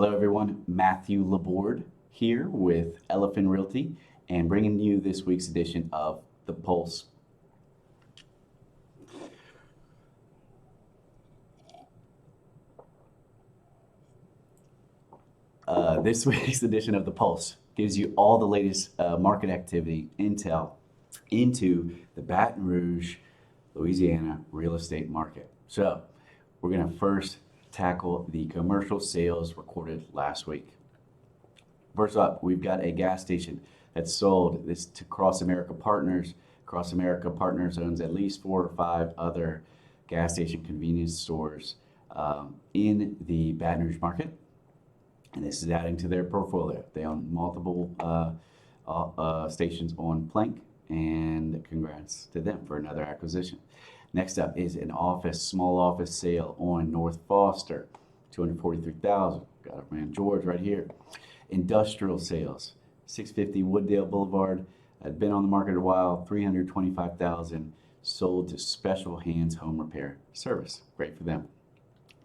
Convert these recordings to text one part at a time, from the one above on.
Hello, everyone. Mathew Laborde here with Elifin Realty and bringing you this week's edition of The Pulse. This week's edition of The Pulse gives you all the latest market activity, intel into the Baton Rouge, Louisiana real estate market. So, we're going to first tackle the commercial sales recorded last week. First up, we've got a gas station that sold this to Cross America Partners. Cross America Partners owns at least 4 or 5 other gas station convenience stores in the Baton Rouge market. And this is adding to their portfolio. They own multiple stations on Plank, and congrats to them for another acquisition. Next up is an small office sale on North Foster, $243,000. Got our man George right here. Industrial sales, 650 Wooddale Boulevard, had been on the market a while, $325,000, sold to Special Hands Home Repair Service. Great for them.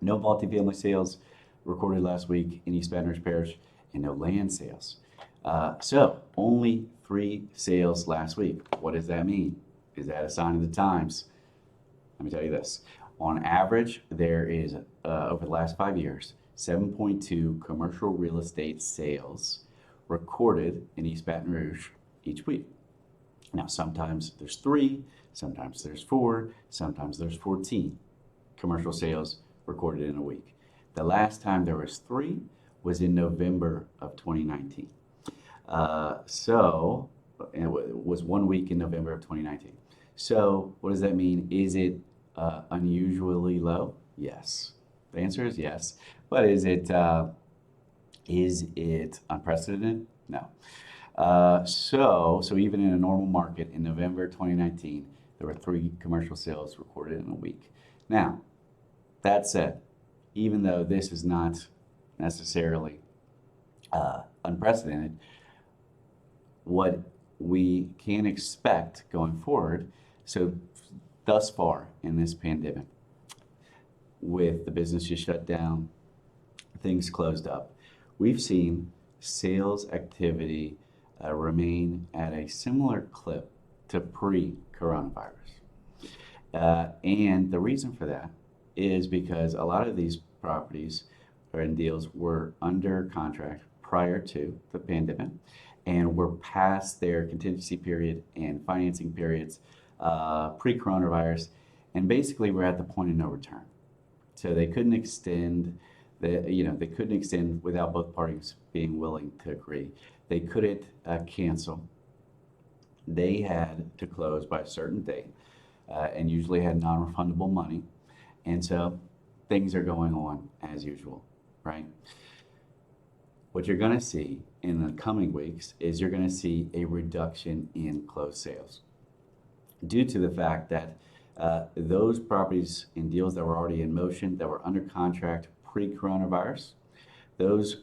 No multifamily sales recorded last week in East Baton Rouge Parish, and no land sales. So only 3 sales last week. What does that mean? Is that a sign of the times? Let me tell you this. On average, there is, over the last 5 years, 7.2 commercial real estate sales recorded in East Baton Rouge each week. Now, sometimes there's 3, sometimes there's 4, sometimes there's 14 commercial sales recorded in a week. The last time there was 3 was in November of 2019. And it was 1 week in November of 2019. So what does that mean? Is it unusually low? Yes. The answer is yes. But is it unprecedented? No. So even in a normal market in November 2019, there were 3 commercial sales recorded in a week. Now, that said, even though this is not necessarily unprecedented, what we can expect going forward, so thus far in this pandemic, with the businesses shut down, things closed up, we've seen sales activity remain at a similar clip to pre-coronavirus. And the reason for that is because a lot of these properties and deals were under contract prior to the pandemic and were past their contingency period and financing periods pre-coronavirus, and basically we're at the point of no return. So they couldn't extend they couldn't extend without both parties being willing to agree. They couldn't cancel. They had to close by a certain date, and usually had non-refundable money. And so things are going on as usual, right? What you're going to see in the coming weeks is you're going to see a reduction in closed sales due to the fact that those properties and deals that were already in motion, that were under contract pre-coronavirus, those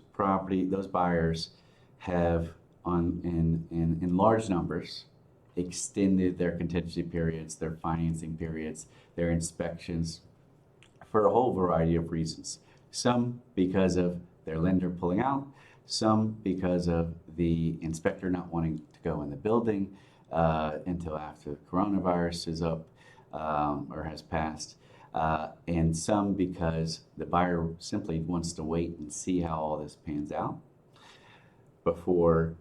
buyers have in large numbers extended their contingency periods, their financing periods, their inspections for a whole variety of reasons. Some because of their lender pulling out, some because of the inspector not wanting to go in the building until after coronavirus is up or has passed, and some because the buyer simply wants to wait and see how all this pans out before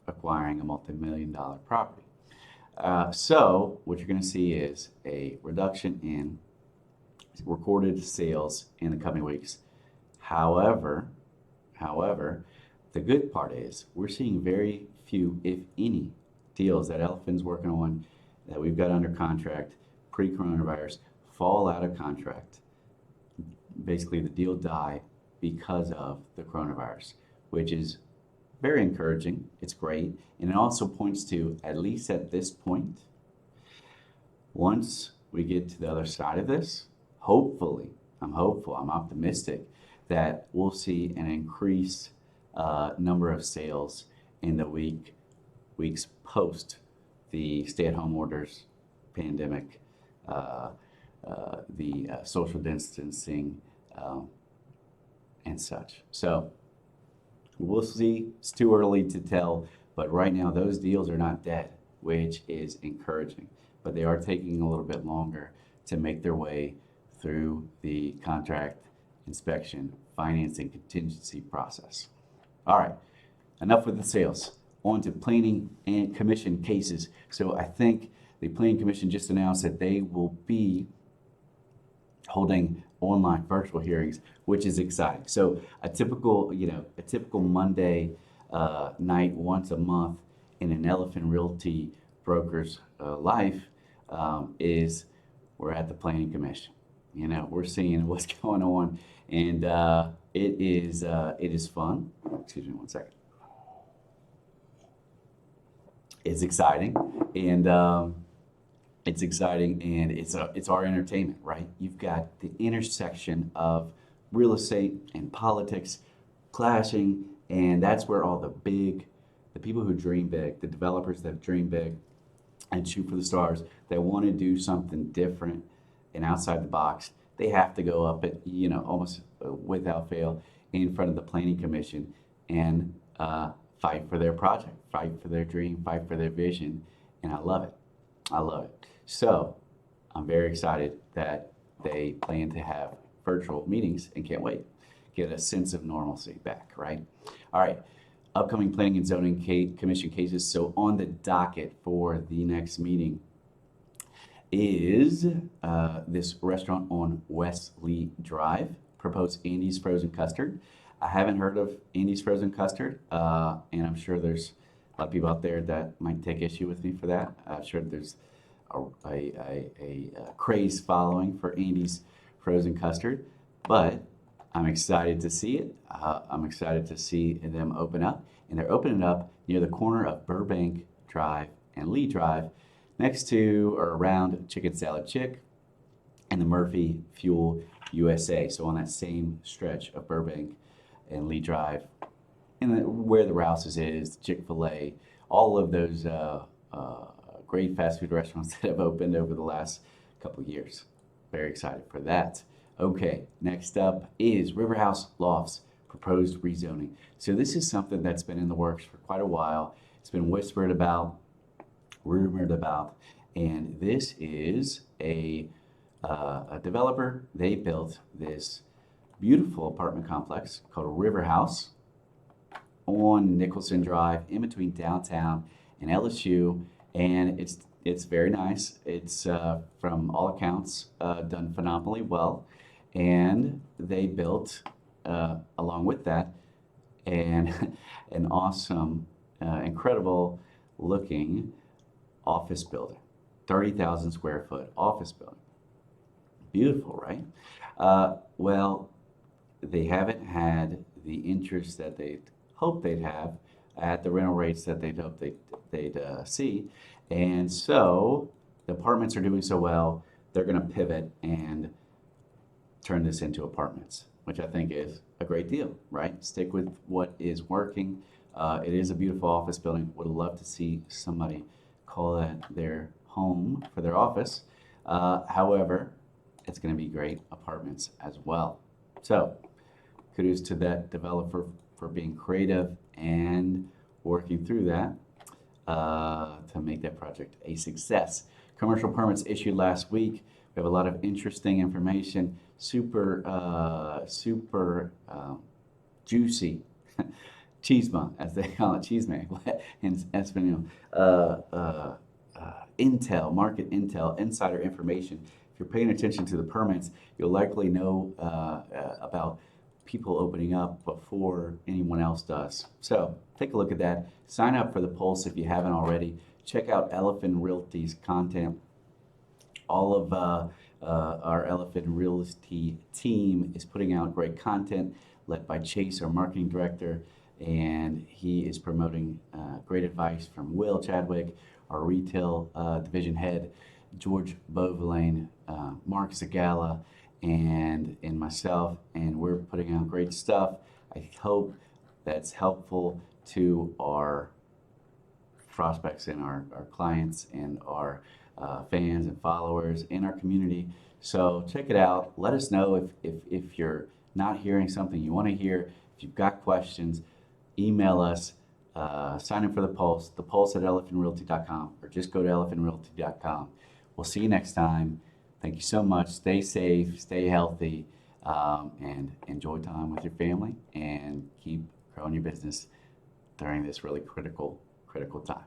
acquiring a multi-million-dollar property. So what you're going to see is a reduction in recorded sales in the coming weeks. However, the good part is we're seeing very few, if any, deals that Elifin's working on that we've got under contract pre-coronavirus fall out of contract. Basically, the deal die because of the coronavirus, which is very encouraging. It's great. And it also points to, at least at this point, once we get to the other side of this, hopefully, I'm optimistic that we'll see an increased number of sales in the weeks post the stay-at-home orders, pandemic, the social distancing, and such. So We'll see. It's too early to tell, but right now those deals are not dead, which is encouraging. But they are taking a little bit longer to make their way through the contract inspection, financing, contingency process. All right, enough with the sales. On to planning and commission cases. So I think the planning commission just announced that they will be holding online virtual hearings, which is exciting. So a typical Monday night once a month in an Elifin Realty broker's life is we're at the planning commission. We're seeing what's going on, and it is fun. Excuse me one second. It's exciting, and it's our entertainment, right? You've got the intersection of real estate and politics clashing, and that's where all the people who dream big, the developers that dream big and shoot for the stars, that want to do something different and outside the box, they have to go up at, almost without fail in front of the planning commission and fight for their project, fight for their dream, fight for their vision, and I love it. I love it. So I'm very excited that they plan to have virtual meetings and can't wait. Get a sense of normalcy back, right? All right, upcoming planning and zoning commission cases. So on the docket for the next meeting is this restaurant on Wesley Drive, proposed Andy's Frozen Custard. I haven't heard of Andy's Frozen Custard, and I'm sure there's a lot of people out there that might take issue with me for that. I'm sure there's a craze following for Andy's Frozen Custard, but I'm excited to see it. I'm excited to see them open up, and they're opening up near the corner of Burbank Drive and Lee Drive, next to or around Chicken Salad Chick and the Murphy Fuel USA. So on that same stretch of Burbank and Lee Drive, and where the Rouse's is, Chick-fil-A, all of those great fast food restaurants that have opened over the last couple of years. Very excited for that. Okay, next up is River House Lofts, proposed rezoning. So this is something that's been in the works for quite a while. It's been whispered about, rumored about, and this is a developer. They built this beautiful apartment complex called River House on Nicholson Drive, in between downtown and LSU, and it's very nice. It's from all accounts done phenomenally well, and they built along with that an awesome, incredible looking office building, 30,000 square foot office building. Beautiful, right? Well, they haven't had the interest that they'd hoped they'd have at the rental rates that they'd hoped they'd see. And so the apartments are doing so well, they're going to pivot and turn this into apartments, which I think is a great deal, right? Stick with what is working. It is a beautiful office building. Would love to see somebody call that their home for their office. However, it's going to be great apartments as well. So kudos to that developer for being creative and working through that to make that project a success. Commercial permits issued last week. We have a lot of interesting information, super juicy chisma, as they call it, chisme in Espanol. Intel, market intel, insider information. If you're paying attention to the permits, you'll likely know about people opening up before anyone else does. So take a look at that. Sign up for the Pulse if you haven't already. Check out Elifin Realty's content. All of our Elifin Realty team is putting out great content, led by Chase, our marketing director, and he is promoting great advice from Will Chadwick, our retail division head, George Beauvillain, Mark Zagala, and myself, and we're putting out great stuff. I hope that's helpful to our prospects and our clients and our fans and followers in our community. So check it out. Let us know if you're not hearing something you want to hear. If you've got questions, email us, sign up for the pulse at elifinrealty.com, or just go to elifinrealty.com. We'll see you next time. Thank you so much. Stay safe, stay healthy, and enjoy time with your family, and keep growing your business during this really critical time.